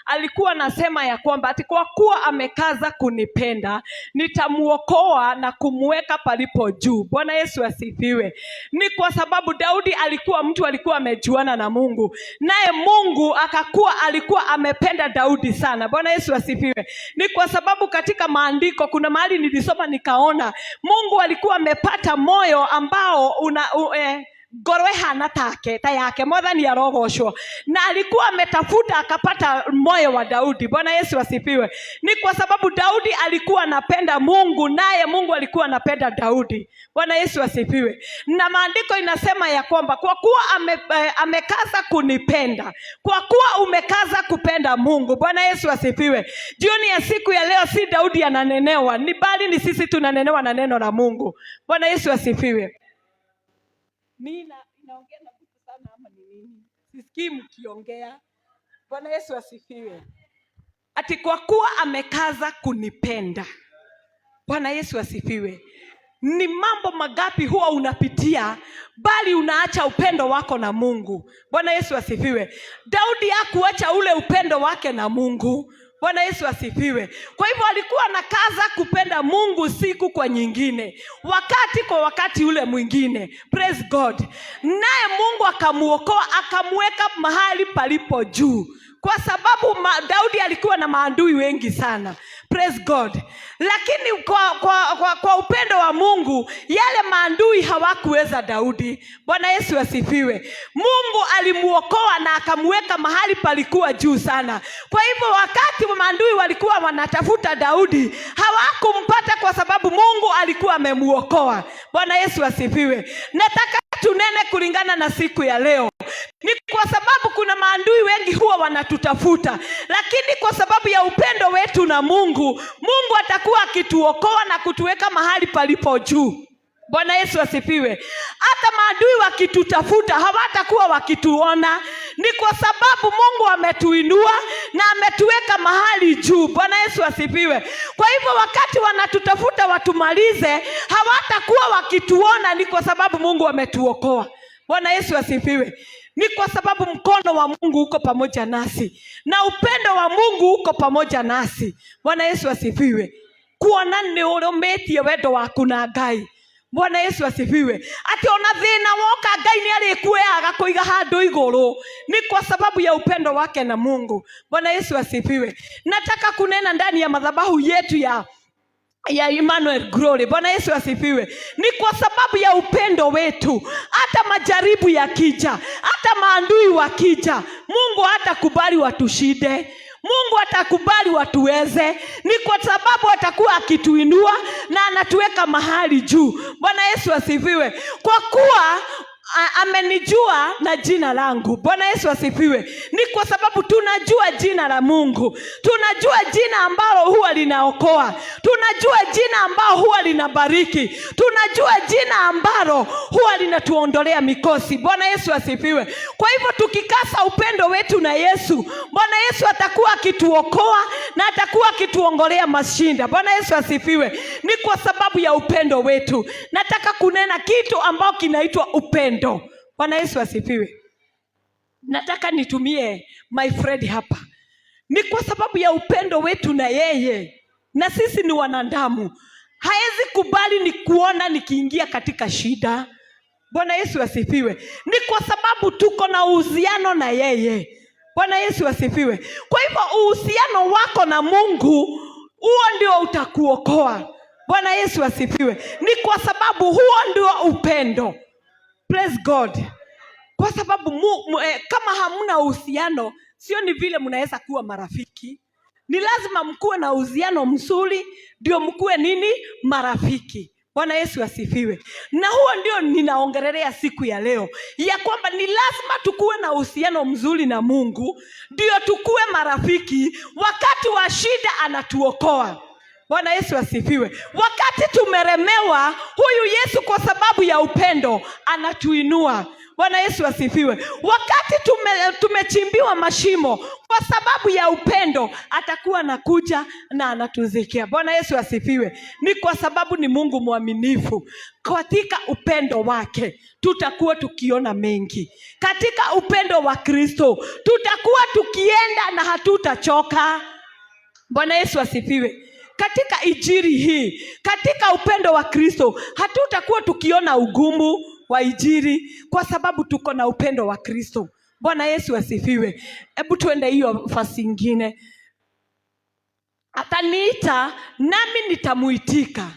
alikuwa nasema ya kwamba ati kwa kuwa amekaza kunipenda nitamuokoa na kumweka palipo juu. Bwana Yesu asifiwe. Ni kwa sababu Daudi alikuwa mtu alikuwa amejuana na Mungu, naye Mungu alikuwa amependa Daudi sana. Bwana Yesu asifiwe. Ni kwa sababu katika maandiko kuna mahali nilisoma nikaona Mungu alikuwa amepata moyo ambao ngoro ihana take ta yake Mwathani arogoshwo, na alikuwa ametafuta akapata moyo wa Daudi. Bwana Yesu asifiwe. Ni kwa sababu Daudi alikuwa anapenda Mungu, naye Mungu alikuwa anapenda Daudi. Bwana Yesu asifiwe. Na maandiko inasema ya kwamba kwa kuwa amekaza kunipenda, kwa kuwa umekaza kupenda Mungu. Bwana Yesu asifiwe. Jioni ya siku ya leo si Daudi ananenewa, ni bali ni sisi tunanenewa na neno la Mungu. Bwana Yesu asifiwe. Mimi naongea na mtu sana ama ni nini? Sisikii mkiongea. Bwana Yesu asifiwe. Ati kwa kuwa amekaza kunipenda. Bwana Yesu asifiwe. Ni mambo magapi huwa unapitia bali unaacha upendo wako na Mungu. Bwana Yesu asifiwe. Daudi hakuacha ule upendo wake na Mungu. Bwana Yesu asifiwe. Kwa hivyo alikuwa anakaza kupenda Mungu siku kwa nyingine, wakati kwa wakati ule mwingine. Praise God. Naye Mungu akamuokoa, akamweka mahali palipo juu, kwa sababu Daudi alikuwa na maadui wengi sana. Praise God. Lakini kwa upendo wa Mungu yale maadui hawakuweza Daudi. Bwana Yesu asifiwe. Mungu alimuokoa na akamweka mahali palikuwa juu sana. Kwa hivyo wakati maadui walikuwa wanatafuta Daudi, hawakumpata kwa sababu Mungu alikuwa amemuokoa. Bwana Yesu asifiwe. Nataka tunene kulingana na siku ya leo. Ni kwa sababu kuna maadui wengi huwa wanatutafuta, lakini kwa sababu ya upendo wetu na Mungu, Mungu atakuwa akituokoa na kutuweka mahali palipo juu. Bwana Yesu asifiwe. Hata maadui wakitutafuta hawatakuwa wakituona, ni kwa sababu Mungu ametuinua na ametuweka mahali juu. Bwana Yesu asifiwe. Kwa hivyo wakati wanatutafuta watumalize, hawatakuwa wakituona, ni kwa sababu Mungu ametuokoa. Bwana Yesu asifiwe. Ni kwa sababu mkono wa Mungu uko pamoja nasi na upendo wa Mungu uko pamoja nasi. Bwana Yesu asifiwe. Kuona ni urometie wendo waku na Ngai. Bwana Yesu asifiwe. Ati ona thina woka Ngai ni alikuoyaga kuiga handu iguru, ni kwa sababu ya upendo wake na Mungu. Bwana Yesu asifiwe. Nataka kunena ndani ya madhabahu yetu ya Emmanuel Glory. Bwana Yesu asifiwe. Ni kwa sababu ya upendo wetu, hata majaribu yakija, hata maadui wakija, Mungu hatakubali watushinde. Mungu atakubali watuweze, ni kwa sababu atakuwa akituinua na anatuweka mahali juu. Bwana Yesu asifiwe. Kwa kuwa amenijua na jina langu. Bwana Yesu asifiwe. Ni kwa sababu tunajua jina la Mungu. Tunajua jina ambalo huwa linaokoa. Tunajua jina ambalo huwa linabariki. Tunajua jina ambalo huwa linatuondolea mikosi. Bwana Yesu asifiwe. Kwa hivyo tukikasa upendo wetu na Yesu, Bwana Yesu atakuwa akituokoa na atakuwa akituongolea mashinda. Bwana Yesu asifiwe. Ni kwa sababu ya upendo wetu. Nataka kunena kitu ambao kinaitwa upendo. Bwana Yesu asifiwe. Nataka nitumie my friend hapa. Ni kwa sababu ya upendo wetu na yeye, na sisi ni wanadamu. Haezi kubali ni kuona nikiingia katika shida. Bwana Yesu asifiwe. Ni kwa sababu tuko na uhusiano na yeye. Bwana Yesu asifiwe. Kwa hivyo uhusiano wako na Mungu, huo ndio utakuokoa. Bwana Yesu asifiwe. Ni kwa sababu huo ndio upendo. Praise God. Kwa sababu kama hamuna uhusiano, sio ni vile mnaweza kuwa marafiki. Ni lazima mkuwe na uhusiano mzuri ndio mkuwe nini? Marafiki. Bwana Yesu asifiwe. Na huo ndio ninaongelelea siku ya leo, ya kwamba ni lazima tukuwe na uhusiano mzuri na Mungu ndio tukuwe marafiki. Wakati wa shida anatuokoa. Bwana Yesu asifiwe. Wakati tumeremewa, huyu Yesu kwa sababu ya upendo anatuinua. Bwana Yesu asifiwe. Wakati tumechimbiwa mashimo kwa sababu ya upendo, atakuwa anakuja na anatuzikia. Bwana Yesu asifiwe. Ni kwa sababu ni Mungu mwaminifu. Katika upendo wake tutakuwa tukiona mengi. Katika upendo wa Kristo tutakuwa tukienda na hatutachoka. Bwana Yesu asifiwe. Katika injili hii, katika upendo wa Kristo, hatutakuwa tukiona ugumu wa injili kwa sababu tuko na upendo wa Kristo. Bwana Yesu asifiwe. Hebu tuende hiyo fasi nyingine. Ataniita nami nitamuitika.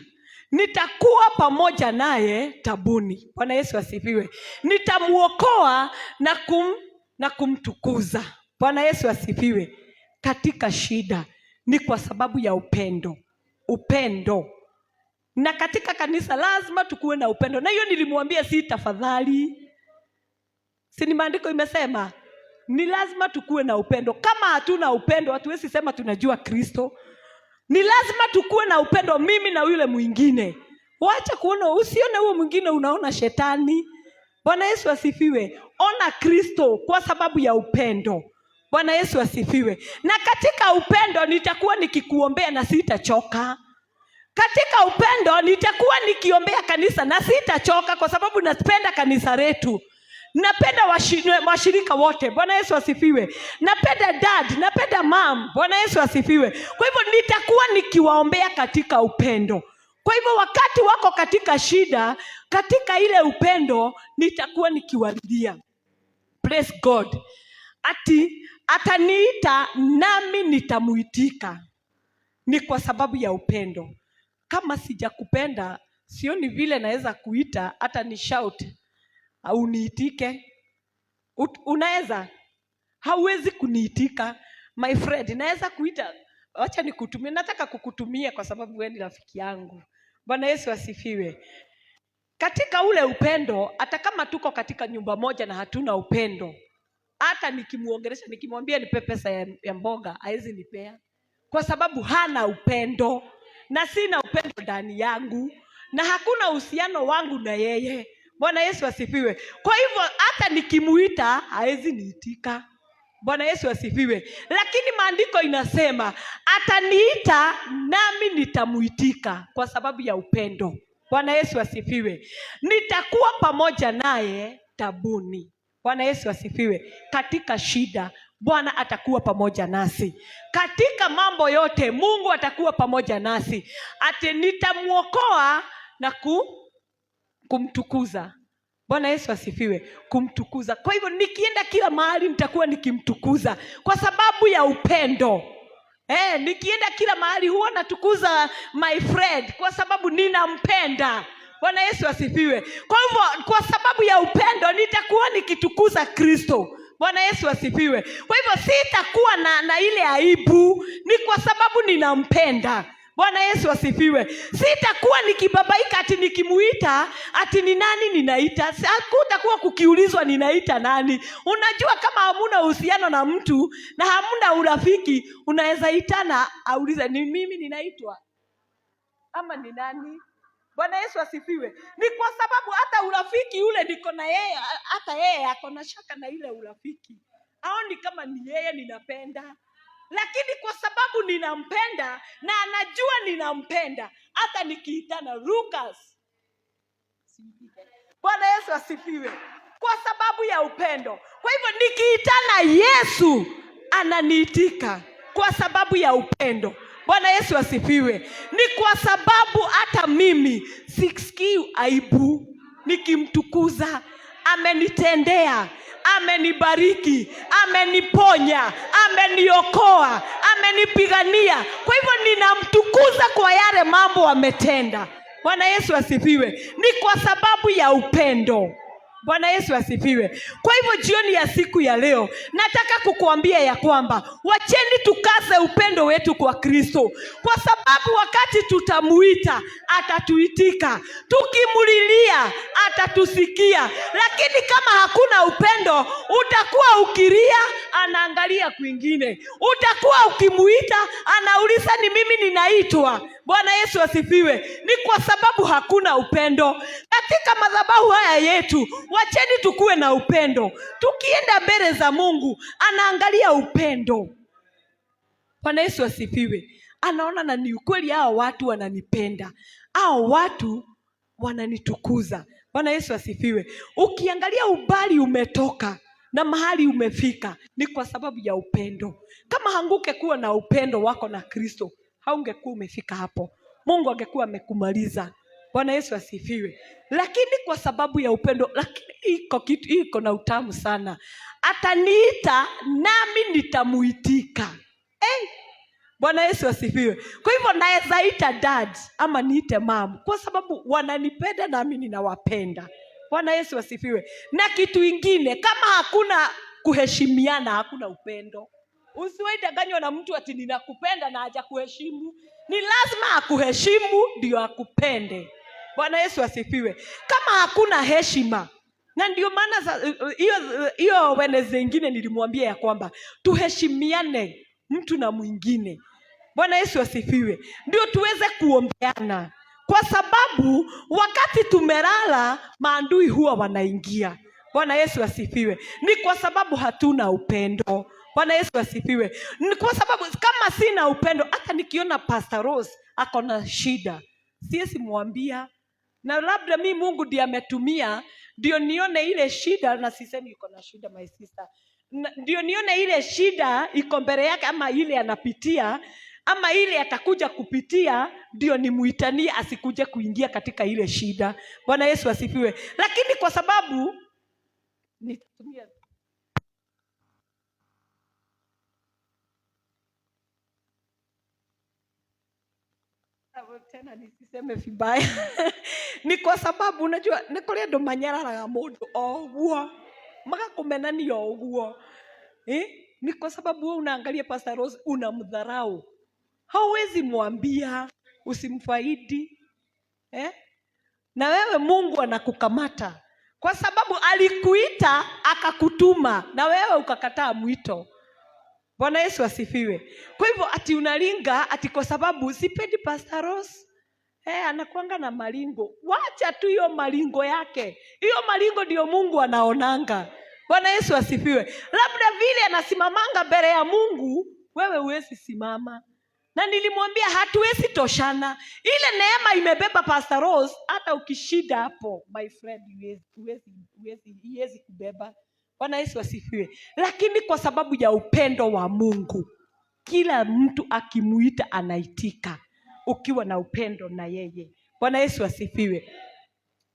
Nitakuwa pamoja naye tabuni. Bwana Yesu asifiwe. Nitamuokoa na kumtukuza. Bwana Yesu asifiwe. Katika shida ni kwa sababu ya upendo. Upendo. Na katika kanisa lazima tukuwe na upendo. Na hiyo nilimwambia si tafadhali. Si ni maandiko imesema ni lazima tukuwe na upendo. Kama hatuna upendo hatuwezi sema tunajua Kristo. Ni lazima tukuwe na upendo, mimi na yule mwingine. Wacha kuona, usione huo mwingine unaona shetani. Bwana Yesu asifiwe. Ona Kristo kwa sababu ya upendo. Bwana Yesu asifiwe. Na katika upendo nitakuwa nikikuombea na sitachoka. Katika upendo nitakuwa nikiombea kanisa na sitachoka kwa sababu napenda kanisa letu. Napenda washirika wote. Bwana Yesu asifiwe. Napenda dad, napenda mom. Bwana Yesu asifiwe. Kwa hivyo nitakuwa nikiwaombea katika upendo. Kwa hivyo wakati wako katika shida, katika ile upendo nitakuwa nikiwarudia. Praise God. Ataniita nami nitamuitika. Ni kwa sababu ya upendo. Kama sijakupenda, sioni vile naweza kuita hata ni shout au niitike. Unaweza? Hauwezi kuniitika. My friend, naweza kuita, acha nikutumie. Nataka kukutumia kwa sababu wewe ni rafiki yangu. Bwana Yesu asifiwe. Katika ule upendo, hata kama tuko katika nyumba moja na hatuna upendo, hata nikimuongelesha, nikimwambia nipe pesa ya mboga, hawezi nipea. Kwa sababu hana upendo. Na sina upendo ndani yangu. Na hakuna uhusiano wangu na yeye. Bwana Yesu asifiwe. Kwa hivyo hata nikimuita hawezi niitika. Bwana Yesu asifiwe. Lakini maandiko inasema ataniita nami nitamuitika kwa sababu ya upendo. Bwana Yesu asifiwe. Nitakuwa pamoja naye tabuni. Bwana Yesu asifiwe. Katika shida Bwana atakuwa pamoja nasi. Katika mambo yote Mungu atakuwa pamoja nasi. Ati nitamuokoa na kumtukuza. Bwana Yesu asifiwe. Kumtukuza. Kwa hivyo nikienda kila mahali nitakuwa nikimtukuza kwa sababu ya upendo. Nikienda kila mahali huwa natukuza my friend kwa sababu ninampenda. Bwana Yesu asifiwe. Kwa hivyo kwa sababu ya upendo nitakuwa nikitukuza Kristo. Bwana Yesu asifiwe. Kwa hivyo sitakuwa na ile aibu, ni kwa sababu ninampenda. Bwana Yesu asifiwe. Sitakuwa nikibabaika ati nikimuita ati ni nani ninaita. Hakutakuwa kukiulizwa ninaita nani. Unajua kama hamuna uhusiano na mtu na hamuna urafiki, unaweza itana aulize ni mimi ninaitwa ama ni nani? Bwana Yesu asifiwe. Ni kwa sababu hata urafiki ule niko na yeye, hata yeye ako na shaka na ile urafiki. Haoni kama ni yeye ninapenda. Lakini kwa sababu ninampenda na anajua ninampenda, hata nikiitana Lucas. Bwana Yesu asifiwe. Kwa sababu ya upendo. Kwa hivyo nikiitana Yesu ananiitika kwa sababu ya upendo. Bwana Yesu asifiwe. Ni kwa sababu hata mimi sisikii aibu nikimtukuza. Amenitendea, amenibariki, ameniponya, ameniokoa, amenipigania. Kwa hivyo ninamtukuza kwa yale mambo ametenda. Bwana Yesu asifiwe. Ni kwa sababu ya upendo. Bwana Yesu asifiwe. Kwa hivyo jioni ya siku ya leo nataka kukuambia ya kwamba wacheni tukaze upendo wetu kwa Kristo, kwa sababu wakati tutamuita atatuitika, tukimulilia atatusikia. Lakini kama hakuna upendo, utakuwa ukilia anaangalia kwingine, utakuwa ukimuita anauliza ni mimi ninaitwa. Bwana Yesu asifiwe. Ni kwa sababu hakuna upendo katika madhabahu haya yetu. Wacheni tukue na upendo. Tukienda mbele za Mungu, anaangalia upendo. Bwana Yesu asifiwe. Anaona na ni ukweli hao watu wananipenda, hao watu wananitukuza. Bwana Yesu asifiwe. Ukiangalia ubali umetoka na mahali umefika, ni kwa sababu ya upendo. Kama hangekuwa na upendo wako na Kristo, haungekuwa umefika hapo. Mungu angekuwa amekumaliza. Bwana Yesu asifiwe. Lakini kwa sababu ya upendo, lakini iko na utamu sana. Ataniita nami nitamuitika. Bwana Yesu asifiwe. Kwa hivyo naweza ita dad ama niite mom, kwa sababu wananipenda nami ninawapenda. Bwana Yesu asifiwe. Na kitu ingine, kama hakuna kuheshimiana, hakuna upendo. Usiwaidanganywa na mtu ati ninakupenda na haja kuheshimu. Ni lazima akuheshimu ndio akupende. Bwana Yesu asifiwe. Kama hakuna heshima, na ndio maana hiyo Wednesday ingine nilimwambia ya kwamba tuheshimiane mtu na mwingine. Bwana Yesu asifiwe. Ndio tuweze kuombeana, kwa sababu wakati tumelala maadui huwa wanaingia. Bwana Yesu asifiwe. Ni kwa sababu hatuna upendo. Bwana Yesu asifiwe. Ni kwa sababu kama sina upendo, hata nikiona Pastor Rose ako na shida, siwezi mwambia. Na labda mimi Mungu ndiye ametumia ndio nione ile shida, na sisemi yuko na shida my sister. Ndio nione ile shida iko mbele yake, ama ile anapitia, ama ile atakuja kupitia, ndio nimuitanie asikuje kuingia katika ile shida. Bwana Yesu asifiwe. Lakini kwa sababu nitatumia tena nisiseme vibaya ni kwa sababu unajua nikolia ndo manyararaga mundu oguo magakumenania oguo. Ni kwa sababu wewe unaangalia Pastor Rose unamdharau. Hauwezi mwambia usimfaidi. Na wewe Mungu anakukamata kwa sababu alikuita akakutuma na wewe ukakataa mwito. Bwana Yesu asifiwe. Kwa hivyo ati unalinga ati kwa sababu sipendi Pastor Rose. Anakuanga na malingo. Wacha tu hiyo malingo yake. Hiyo malingo ndio Mungu anaonanga. Bwana Yesu asifiwe. Labda vile anasimamanga mbele ya Mungu, wewe huwezi simama. Na nilimwambia hatuwezi toshana. Ile neema imebeba Pastor Rose, hata ukishida hapo my friend huwezi kubeba. Bwana Yesu asifiwe. Lakini kwa sababu ya upendo wa Mungu, kila mtu akimuita anaitika, ukiwa na upendo na yeye. Bwana Yesu asifiwe.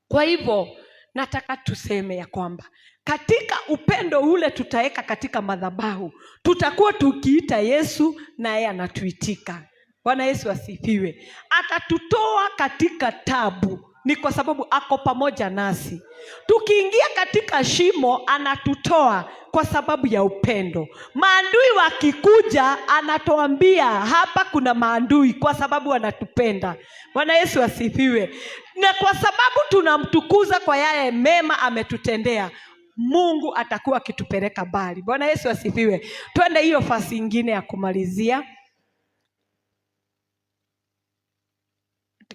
Kwa hivyo nataka tuseme ya kwamba katika upendo ule tutaweka katika madhabahu, tutakuwa tukiita Yesu na yeye anatuitika. Bwana Yesu asifiwe. Atatutoa katika tabu, ni kwa sababu ako pamoja nasi. Tukiingia katika shimo anatutoa kwa sababu ya upendo. Maadui wakikuja anatuambia hapa kuna maadui, kwa sababu anatupenda. Bwana Yesu asifiwe. Na kwa sababu tunamtukuza kwa yale mema ametutendea, Mungu atakuwa akitupeleka mbali. Bwana Yesu asifiwe. Twende hiyo fasi ingine ya kumalizia.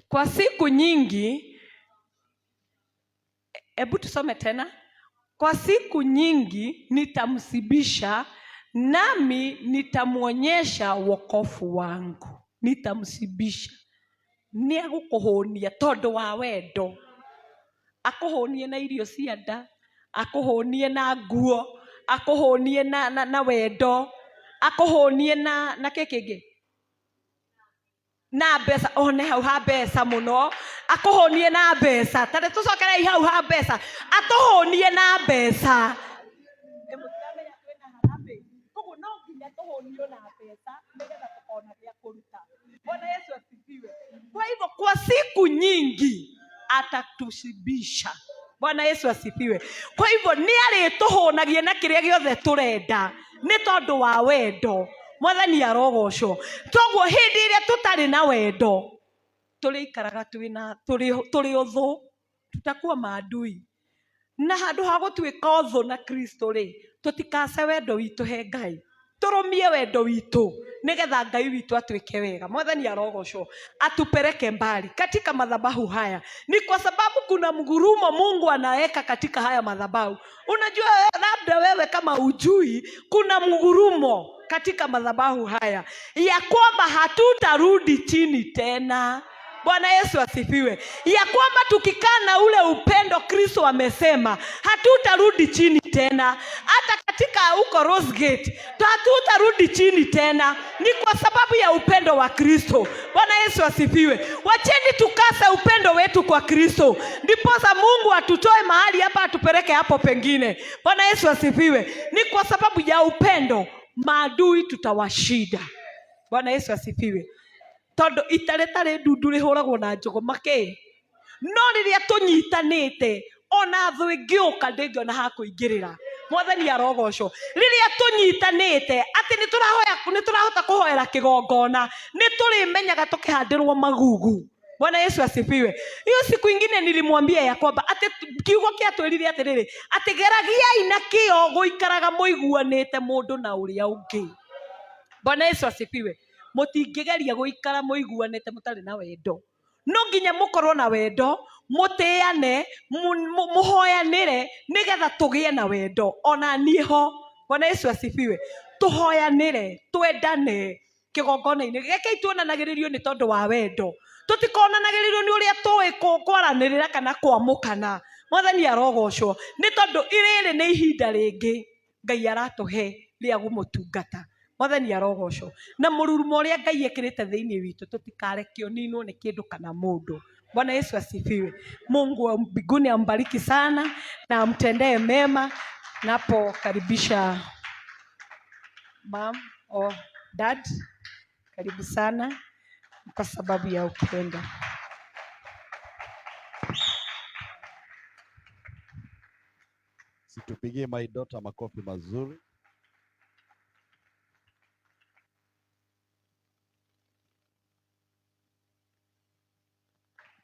Kwa siku nyingi, hebu tusome tena. Kwa siku nyingi nitamsibisha, nami nitamuonyesha wokovu wangu. Nitamsibisha. Ni agukuhonia tondu wa wendo. Akuhonie na irio cia nda, akuhonie na nguo, akuhonie na wendo, akuhonie na kekege. Na mbeca, one hau ha mbeca muno, akuhonie na mbeca. Tare tucokerei hau ha mbeca, atuhonie na mbeca. Emutame ya kwenda harambe. Koguo no nginya tuhonio na mbeca nigetha tukona gya kuruta. Bwana Yesu asifiwe. Kwa hivyo kwa siku nyingi atatushibisha. Bwana Yesu asifiwe. Kwa hivyo ni arituhonagia na kiria giothe turenda, ni tondu wa wendo. Mwathani arogocwo. Toguo hindi iria tutari na wendo, turikaraga turi uthu, tutakuwa maadui. Na handu ha gutwika uthu na Kristo ri, tutikace wendo witu he Ngai. Turumie wendo witu nigetha Ngai witũ atuĩke wega. Mwathani arogocwo, atupeleke mbali katika madhabahu haya. Ni kwa sababu kuna mgurumo Mungu anaweka katika haya madhabahu. Unajua labda wewe kama ujui, kuna mgurumo katika madhabahu haya ya kwamba hatutarudi chini tena. Bwana Yesu asifiwe. Ya kwamba tukikaa na ule upendo Kristo amesema, hatutarudi chini tena. Hata katika huko Rose Gate, hatutarudi chini tena. Ni kwa sababu ya upendo wa Kristo. Bwana Yesu asifiwe. Wacheni tukase upendo wetu kwa Kristo, ndiposa Mungu atutoe mahali hapa atupeleke hapo pengine. Bwana Yesu asifiwe. Ni kwa sababu ya upendo maadui tutawashida. Bwana Yesu asifiwe. Tondo itaretare ndundu rihuragwo na njogo make, no riria tunyitanite ona thu ingioka ndingiona ha kuingirira. Mwathani arogocwo. Riria tunyitanite ati ni turahota kuhoera kigongona, ni turimenyaga tukihandirwo magugu. Bwana Yesu asifiwe. Hiyo siku ingine nilimwambia ya kwamba ati kiugo kiatwirire atiriri ati geragiai na kio guikaraga muiguanite mundu na uria ungi. Bwana Yesu asifiwe. Mutingigeria guikara muiguanite mutari na wendo. No nginya mukorwo na wendo, muteane, muhoyanire nigetha tugie na wendo. Ona niho. Bwana Yesu asifiwe. Tuhoyanire, twendane kigongona-ini giki tuonanagiririo ni tondu wa wendo. Tutikonanagiririo ni uria tuwi kwaranirira kana kwamukana. Mwathani arogocwo. Ni tondu iriri ni ihinda ringi Ngai aratuhe ria gumutungata. Mwathani arogocwo. Na mururumo uria Ngai ekirite thiini witu tutikarekio ninwo ni kindu kana mundu. Bwana Yesu asifiwe. Mungu wa mbinguni ambariki sana na amtendee mema. Napokaribisha mom or dad, karibu sana kwa sababu ya upendo. Situpigie my daughter makofi mazuri.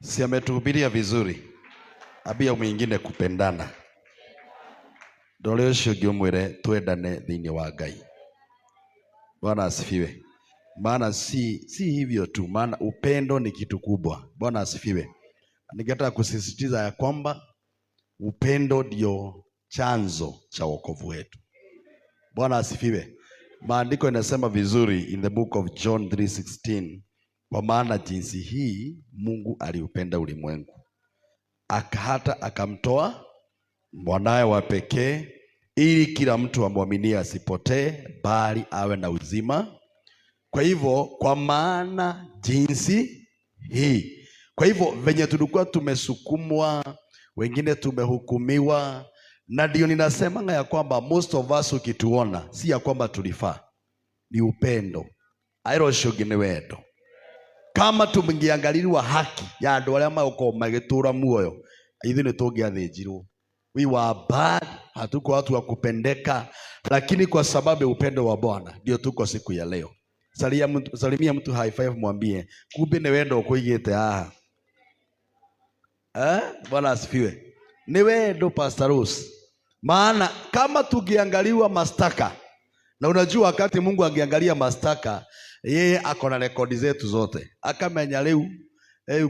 Si ametuhubiria vizuri. Abia mwingine kupendana. Ndole ucio ngiumwire twendane thiini wa Ngai. Bwana asifiwe. Maana si hivyo tu, maana upendo ni kitu kubwa. Bwana asifiwe. Ningetaka kusisitiza ya kwamba upendo ndio chanzo cha wokovu wetu. Bwana asifiwe. Maandiko inasema vizuri in the book of John 3:16, kwa maana jinsi hii Mungu aliupenda ulimwengu hata akamtoa mwanawe wa pekee, ili kila mtu amwaminie asipotee bali awe na uzima. Kwa hivyo, kwa maana jinsi hii. Kwa hivyo venye tulikuwa tumesukumwa, wengine tumehukumiwa, na ndio ninasema ya kwamba most of us ukituona si ya kwamba tulifaa, ni upendo. Airo shugi ni wendo. Kama tumingiangalirwa haki ya andu aria magoko magitura muoyo, ithu ni tungiathĩnjirwo. We were bad, hatuko watu wa kupendeka, lakini kwa sababu ya upendo wa Bwana ndio tuko siku ya leo. Salimia mtu high five, mwambie kumbe ni wendo ukuigite haha. Bwana asifiwe. Ni wendo Pastor Rose. Maana kama tungiangaliwa mastaka, na unajua wakati Mungu angeangalia mastaka, yeye akona rekodi zetu zote. Akamenya leo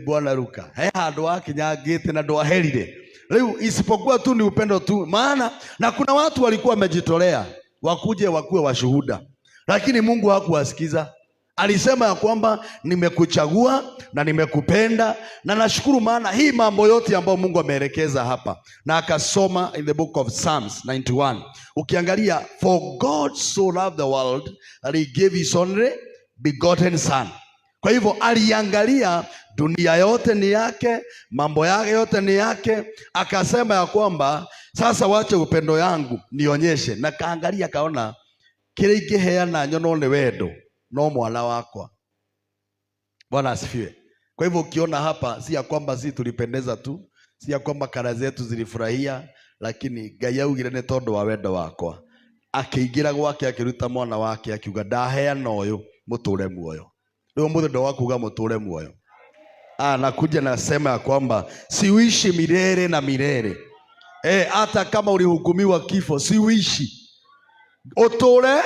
Bwana Luka handu akinyangite na ndwaherire. Leo isipokuwa tu ni upendo tu. Maana na kuna watu walikuwa wamejitolea wakuje wakuwe washuhuda, lakini Mungu hakuwasikiza. Alisema ya kwamba nimekuchagua na nimekupenda, na nashukuru maana hii mambo yote ambayo Mungu ameelekeza hapa. Na akasoma in the book of Psalms 91. Ukiangalia, for God so loved the world that he gave his only begotten son. Kwa hivyo aliangalia dunia yote ni yake, mambo yake yote ni yake, akasema ya kwamba sasa wache upendo yangu nionyeshe. Na kaangalia kaona kile ingeheana nyono ni wendo no mwana wakwa. Bwana asifiwe. Kwa hivyo ukiona hapa si ya kwamba si tulipendeza tu, si ya kwamba kara zetu zilifurahia, lakini Ngai augire ni tondu wa wendo wakwa, akiingira gwake akiruta mwana wake akiuga ndaheana uyu muture muoyo. Leo muthe ndo wakuga muture muoyo. Nakuja nasema ya kwamba siuishi milele na milele. Hata kama ulihukumiwa kifo siuishi, uture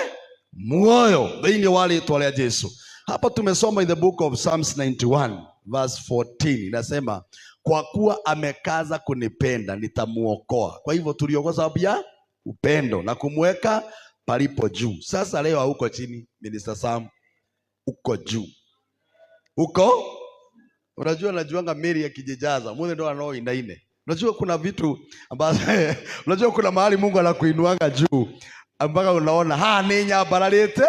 muoyo thĩinĩ wa rĩĩtwa rĩa Jesu. Hapa tumesoma in the book of Psalms 91 verse 14 inasema, kwa kuwa amekaza kunipenda nitamuokoa. Kwa hivyo tuliokoa sababu ya upendo na kumweka palipo juu. Sasa leo hauko chini, Minister Sam, uko juu. Uko? Unajua najuanga Mary akijijaza, mwenye ndo anao inaine. Unajua kuna vitu ambazo unajua kuna mahali Mungu anakuinuanga juu mpaka unaona ni nyabaralete.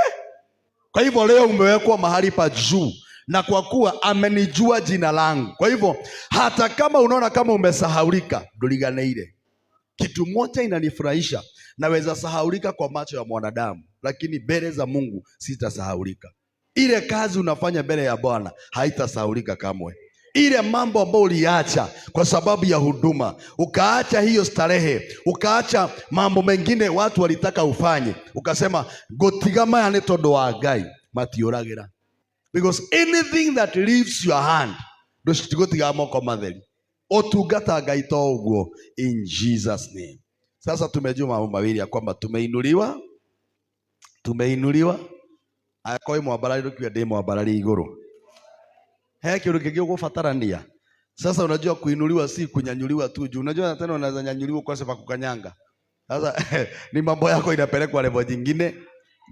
Kwa hivyo leo umewekwa mahali pa juu, na kwa kuwa amenijua jina langu. Kwa hivyo hata kama unaona kama umesahaulika, nduriganeire. Kitu moja inanifurahisha, naweza sahaulika kwa macho ya mwanadamu, lakini mbele za Mungu sitasahaulika. Ile kazi unafanya mbele ya Bwana haitasahaulika kamwe. Ile mambo ambayo uliacha kwa sababu ya huduma, ukaacha hiyo starehe, ukaacha mambo mengine watu walitaka ufanye, ukasema gotigama ya netondo wa Ngai matiuragira. Because anything that leaves your hand ndoshitigotiga moko matheri otungata Ngai to uguo in Jesus name. Sasa tumejua mambo mawili ya kwamba tumeinuliwa akoi mwabarari rukiwa ndĩ mwabarari iguru. He kiundu kingi ugubatarania. Sasa unajua kuinuliwa si kunyanyuliwa tu juu. Unajua tena unaweza nyanyuliwa kwa sababu kukanyanga. Sasa ni mambo yako inapelekwa level nyingine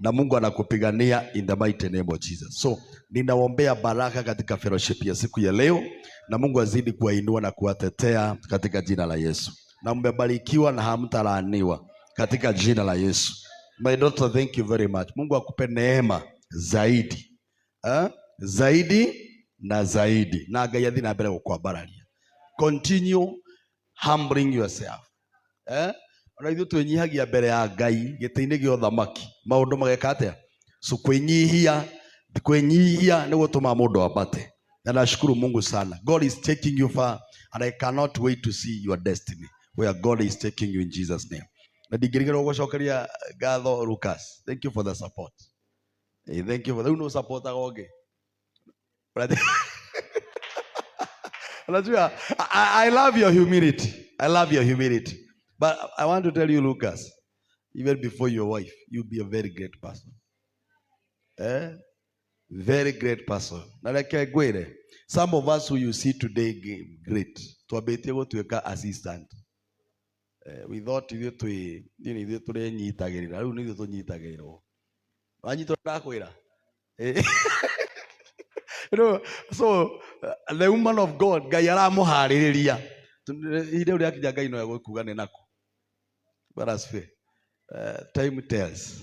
na Mungu anakupigania in the mighty name of Jesus. So ninaombea baraka katika fellowship ya siku ya leo, na Mungu azidi kuwainua na kuwatetea katika jina la Yesu. Na mmebarikiwa na hamtalaaniwa katika jina la Yesu. My daughter, thank you very much. Mungu akupe neema zaidi. Zaidi na zaidi. Na Ngai athi na mbere gukwambararia. Continue humbling yourself. Ona ithuĩ twĩnyihagia mbere ya Ngai gĩtĩ-inĩ gĩa ũthamaki, maũndũ mageka atĩa? So kwĩnyihia nĩ gũtũma mũndũ ambate. Na nashukuru Mungu sana. God is taking you far, and I cannot wait to see your destiny where God is taking you in Jesus name. Na ndingĩrigĩrwo gũcokeria ngatho Lucas. Thank you for the support. Thank you for the support agoge. I love your humility. I love your humility. But I want to tell you, Lucas, even before your wife, you'll be a very great person. Very great person. Some of us who you see today, great. To assistant. We thought you know, so the woman of God, Gayara Mohaririya. Time tells.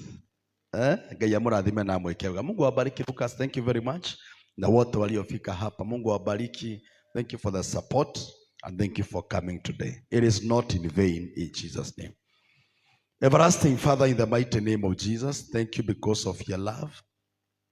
Mungu awabariki Lucas, thank you very much. Na wote waliofika hapa, Mungu awabariki. Thank you for the support and thank you for coming today. It is not in vain in Jesus' name. Everlasting Father, in the mighty name of Jesus, thank you because of your love.